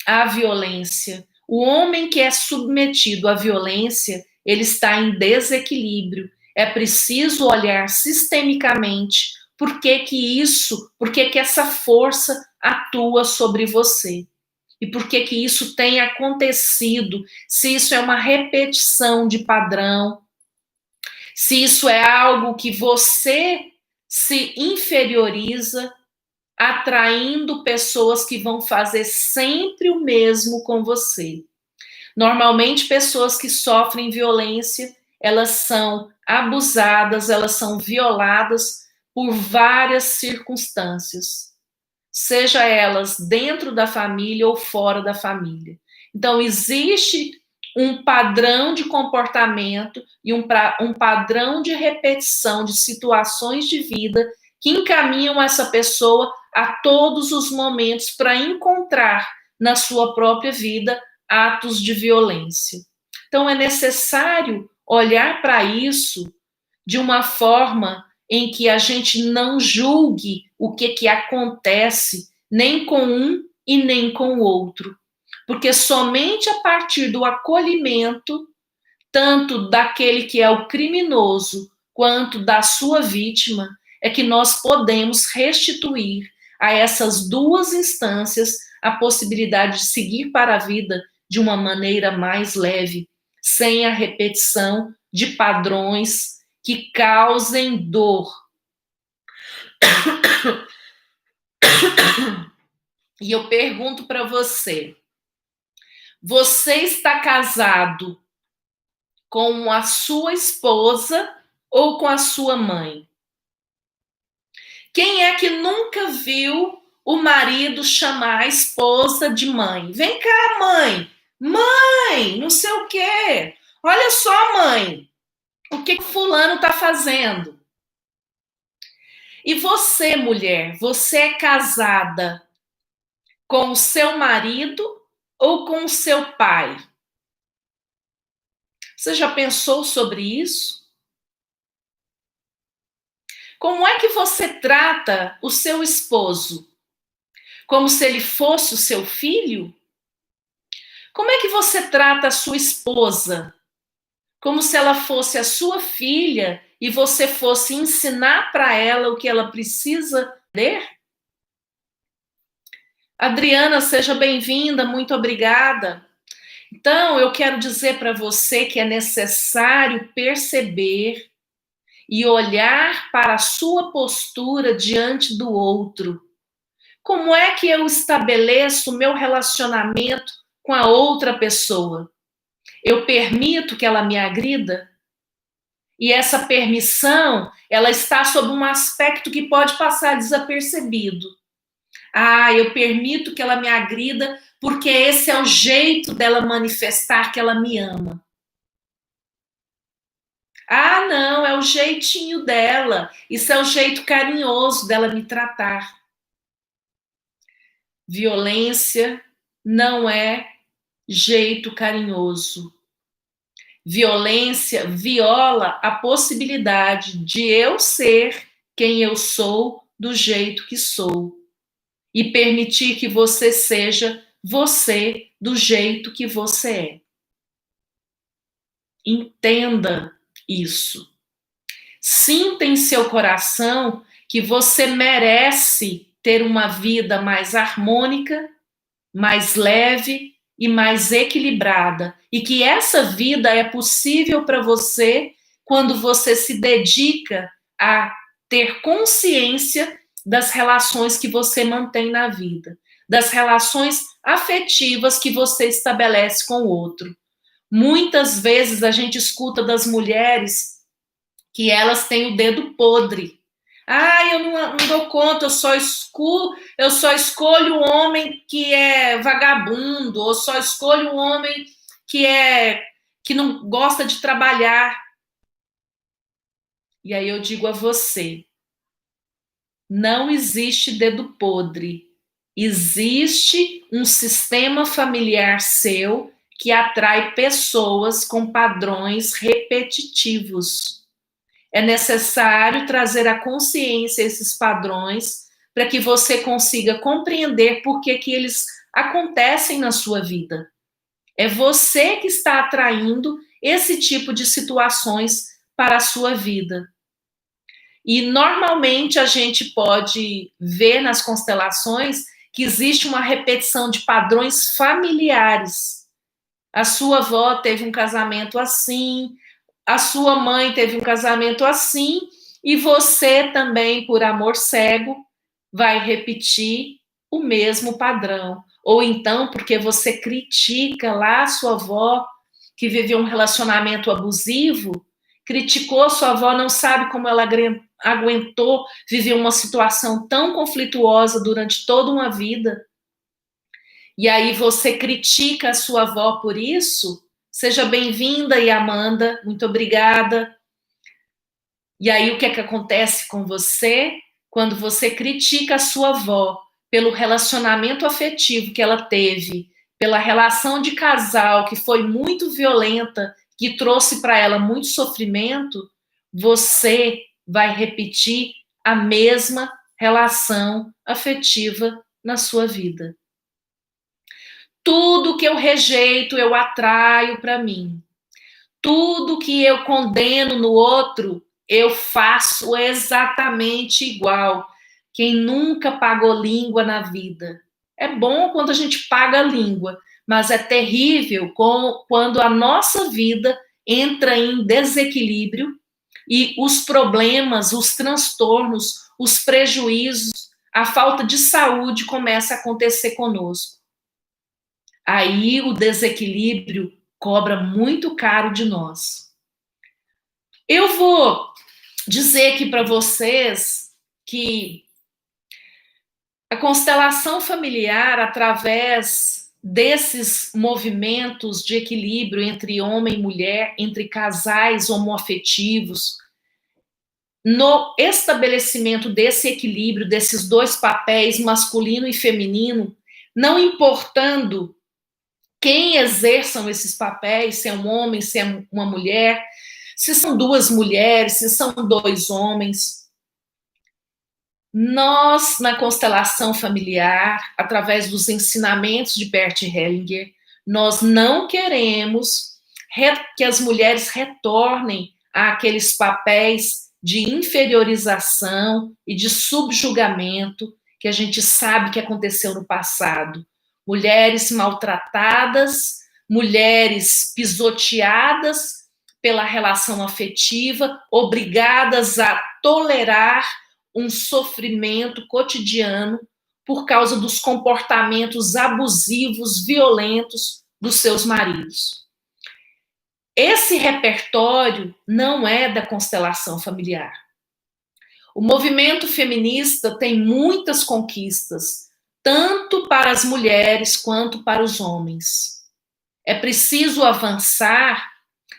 à violência, o homem que é submetido à violência, ele está em desequilíbrio. É preciso olhar sistemicamente por que essa força atua sobre você. E por que isso tem acontecido, se isso é uma repetição de padrão, se isso é algo que você se inferioriza, atraindo pessoas que vão fazer sempre o mesmo com você. Normalmente, pessoas que sofrem violência, elas são abusadas, elas são violadas por várias circunstâncias, seja elas dentro da família ou fora da família. Então, existe um padrão de comportamento e um padrão de repetição de situações de vida que encaminham essa pessoa a todos os momentos para encontrar na sua própria vida atos de violência. Então, é necessário olhar para isso de uma forma em que a gente não julgue o que acontece nem com um e nem com o outro. Porque somente a partir do acolhimento, tanto daquele que é o criminoso, quanto da sua vítima, é que nós podemos restituir a essas duas instâncias a possibilidade de seguir para a vida de uma maneira mais leve, sem a repetição de padrões que causem dor. E eu pergunto para você, você está casado com a sua esposa ou com a sua mãe? Quem é que nunca viu o marido chamar a esposa de mãe? Vem cá, mãe! Mãe, não sei o quê. Olha só, mãe, o que fulano está fazendo? E você, mulher, você é casada com o seu marido ou com o seu pai? Você já pensou sobre isso? Como é que você trata o seu esposo? Como se ele fosse o seu filho? Como é que você trata a sua esposa? Como se ela fosse a sua filha e você fosse ensinar para ela o que ela precisa ler? Adriana, seja bem-vinda, muito obrigada. Então, eu quero dizer para você que é necessário perceber e olhar para a sua postura diante do outro. Como é que eu estabeleço o meu relacionamento com a outra pessoa? Eu permito que ela me agrida? E essa permissão, ela está sob um aspecto que pode passar desapercebido. Ah, eu permito que ela me agrida porque esse é o jeito dela manifestar que ela me ama. Ah, não, é o jeitinho dela. Isso é o jeito carinhoso dela me tratar. Violência não é jeito carinhoso. Violência viola a possibilidade de eu ser quem eu sou do jeito que sou e permitir que você seja você do jeito que você é. Entenda isso. Sinta em seu coração que você merece ter uma vida mais harmônica, mais leve e mais equilibrada. E que essa vida é possível para você quando você se dedica a ter consciência das relações que você mantém na vida, das relações afetivas que você estabelece com o outro. Muitas vezes a gente escuta das mulheres que elas têm o dedo podre. Ah, eu não dou conta, eu só escolho o homem que é vagabundo, ou só escolho o homem que não gosta de trabalhar. E aí eu digo a você, não existe dedo podre. Existe um sistema familiar seu que atrai pessoas com padrões repetitivos. É necessário trazer à consciência esses padrões para que você consiga compreender por que eles acontecem na sua vida. É você que está atraindo esse tipo de situações para a sua vida. E normalmente a gente pode ver nas constelações que existe uma repetição de padrões familiares. A sua avó teve um casamento assim, a sua mãe teve um casamento assim, e você também, por amor cego, vai repetir o mesmo padrão. Ou então, porque você critica lá a sua avó, que viveu um relacionamento abusivo, criticou a sua avó, não sabe como ela aguentou viver uma situação tão conflituosa durante toda uma vida. E aí você critica a sua avó por isso. Seja bem-vinda, Amanda, muito obrigada. E aí o que é que acontece com você quando você critica a sua avó pelo relacionamento afetivo que ela teve, pela relação de casal que foi muito violenta, que trouxe para ela muito sofrimento? Você vai repetir a mesma relação afetiva na sua vida. Tudo que eu rejeito, eu atraio para mim. Tudo que eu condeno no outro, eu faço exatamente igual. Quem nunca pagou língua na vida? É bom quando a gente paga a língua, mas é terrível quando a nossa vida entra em desequilíbrio e os problemas, os transtornos, os prejuízos, a falta de saúde começa a acontecer conosco. Aí o desequilíbrio cobra muito caro de nós. Eu vou dizer aqui para vocês que a constelação familiar, através desses movimentos de equilíbrio entre homem e mulher, entre casais homoafetivos, no estabelecimento desse equilíbrio, desses dois papéis, masculino e feminino, não importando quem exerçam esses papéis, se é um homem, se é uma mulher, se são duas mulheres, se são dois homens. Nós, na constelação familiar, através dos ensinamentos de Bert Hellinger, nós não queremos que as mulheres retornem àqueles papéis de inferiorização e de subjugamento que a gente sabe que aconteceu no passado. Mulheres maltratadas, mulheres pisoteadas pela relação afetiva, obrigadas a tolerar um sofrimento cotidiano por causa dos comportamentos abusivos, violentos dos seus maridos. Esse repertório não é da constelação familiar. O movimento feminista tem muitas conquistas, tanto para as mulheres quanto para os homens. É preciso avançar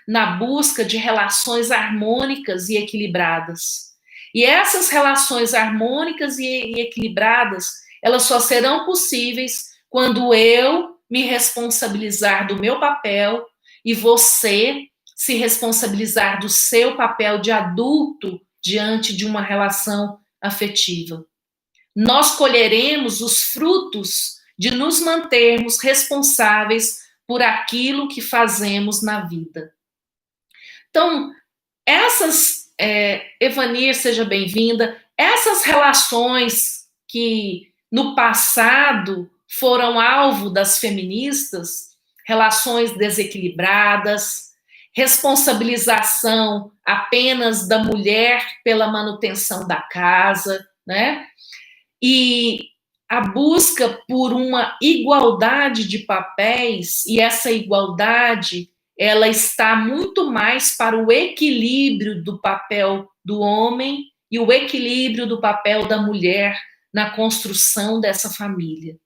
na busca de relações harmônicas e equilibradas. E essas relações harmônicas e equilibradas, elas só serão possíveis quando eu me responsabilizar do meu papel e você se responsabilizar do seu papel de adulto diante de uma relação afetiva. Nós colheremos os frutos de nos mantermos responsáveis por aquilo que fazemos na vida. Então, essas Evanir, seja bem-vinda. Essas relações que no passado foram alvo das feministas, relações desequilibradas, responsabilização apenas da mulher pela manutenção da casa, né? E a busca por uma igualdade de papéis, e essa igualdade ela está muito mais para o equilíbrio do papel do homem e o equilíbrio do papel da mulher na construção dessa família.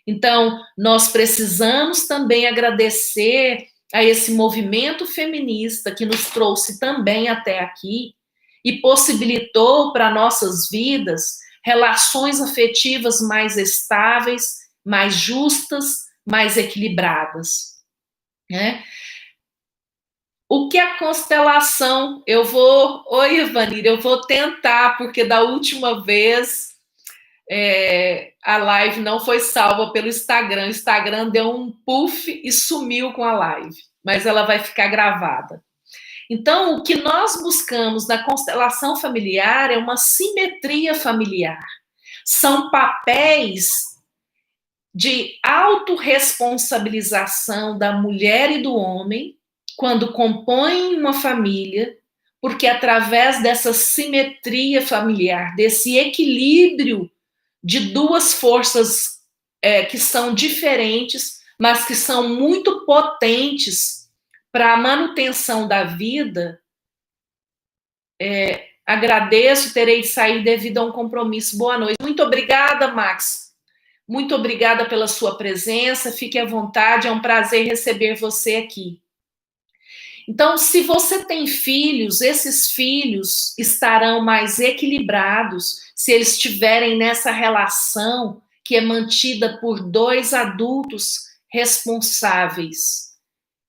Então, nós precisamos também agradecer a esse movimento feminista que nos trouxe também até aqui e possibilitou para nossas vidas relações afetivas mais estáveis, mais justas, mais equilibradas, né? O que a constelação, oi, Ivanir, eu vou tentar, porque da última vez a live não foi salva pelo Instagram. O Instagram deu um puff e sumiu com a live, mas ela vai ficar gravada. Então, o que nós buscamos na constelação familiar é uma simetria familiar. São papéis de autorresponsabilização da mulher e do homem quando compõem uma família, porque através dessa simetria familiar, desse equilíbrio de duas forças que são diferentes, mas que são muito potentes para a manutenção da vida, agradeço, terei de sair devido a um compromisso. Boa noite. Muito obrigada, Max. Muito obrigada pela sua presença. Fique à vontade, é um prazer receber você aqui. Então, se você tem filhos, esses filhos estarão mais equilibrados se eles estiverem nessa relação que é mantida por dois adultos responsáveis,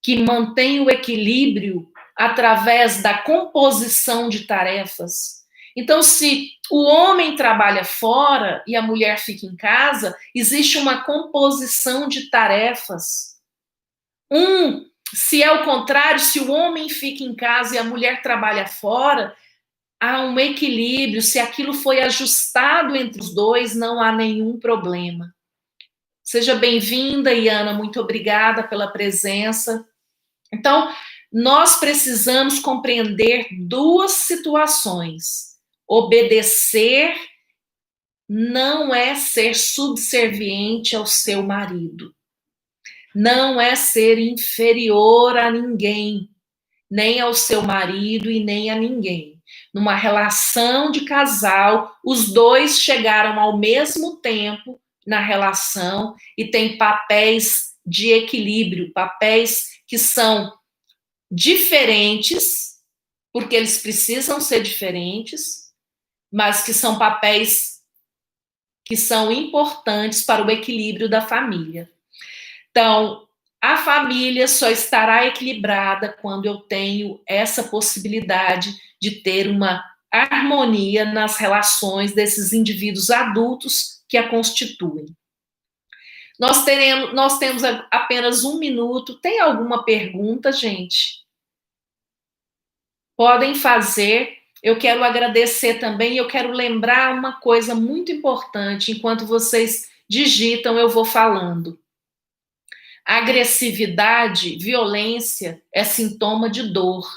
que mantêm o equilíbrio através da composição de tarefas. Então, se o homem trabalha fora e a mulher fica em casa, existe uma composição de tarefas. Se é o contrário, se o homem fica em casa e a mulher trabalha fora, há um equilíbrio. Se aquilo foi ajustado entre os dois, não há nenhum problema. Seja bem-vinda, Iana, muito obrigada pela presença. Então, nós precisamos compreender duas situações. Obedecer não é ser subserviente ao seu marido. Não é ser inferior a ninguém, nem ao seu marido e nem a ninguém. Numa relação de casal, os dois chegaram ao mesmo tempo na relação e têm papéis de equilíbrio, papéis que são diferentes, porque eles precisam ser diferentes, mas que são papéis que são importantes para o equilíbrio da família. Então, a família só estará equilibrada quando eu tenho essa possibilidade de ter uma harmonia nas relações desses indivíduos adultos que a constituem. Nós temos apenas 1 minuto. Tem alguma pergunta, gente? Podem fazer. Eu quero agradecer também, eu quero lembrar uma coisa muito importante. Enquanto vocês digitam, eu vou falando. Agressividade, violência é sintoma de dor.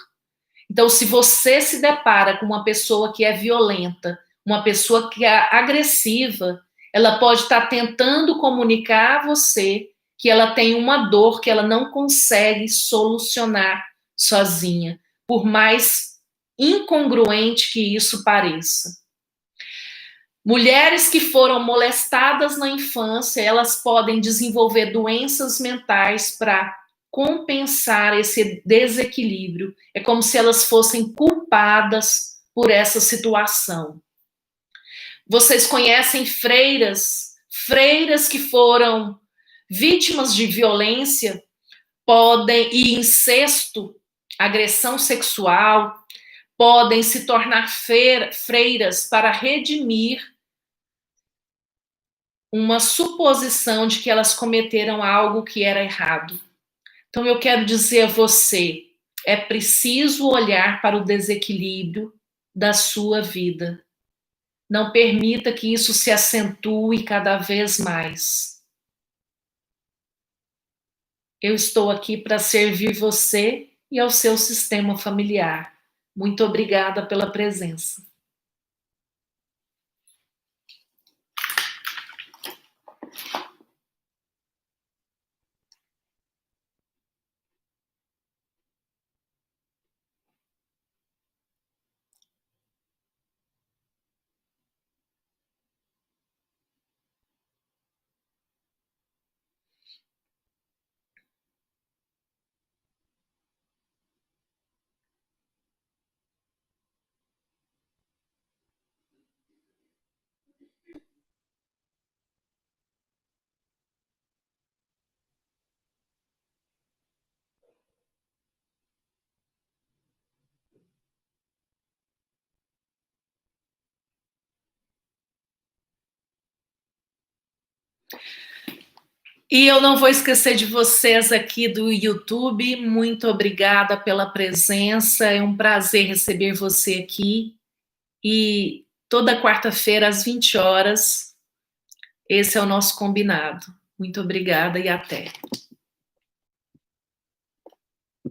Então, se você se depara com uma pessoa que é violenta, uma pessoa que é agressiva, ela pode estar tentando comunicar a você que ela tem uma dor que ela não consegue solucionar sozinha, por mais incongruente que isso pareça. Mulheres que foram molestadas na infância, elas podem desenvolver doenças mentais para compensar esse desequilíbrio. É como se elas fossem culpadas por essa situação. Vocês conhecem freiras que foram vítimas de violência, e incesto, agressão sexual, podem se tornar freiras para redimir uma suposição de que elas cometeram algo que era errado. Então, eu quero dizer a você, é preciso olhar para o desequilíbrio da sua vida. Não permita que isso se acentue cada vez mais. Eu estou aqui para servir você e ao seu sistema familiar. Muito obrigada pela presença. E eu não vou esquecer de vocês aqui do YouTube. Muito obrigada pela presença. É um prazer receber você aqui. E toda quarta-feira, às 20 horas, esse é o nosso combinado. Muito obrigada e até.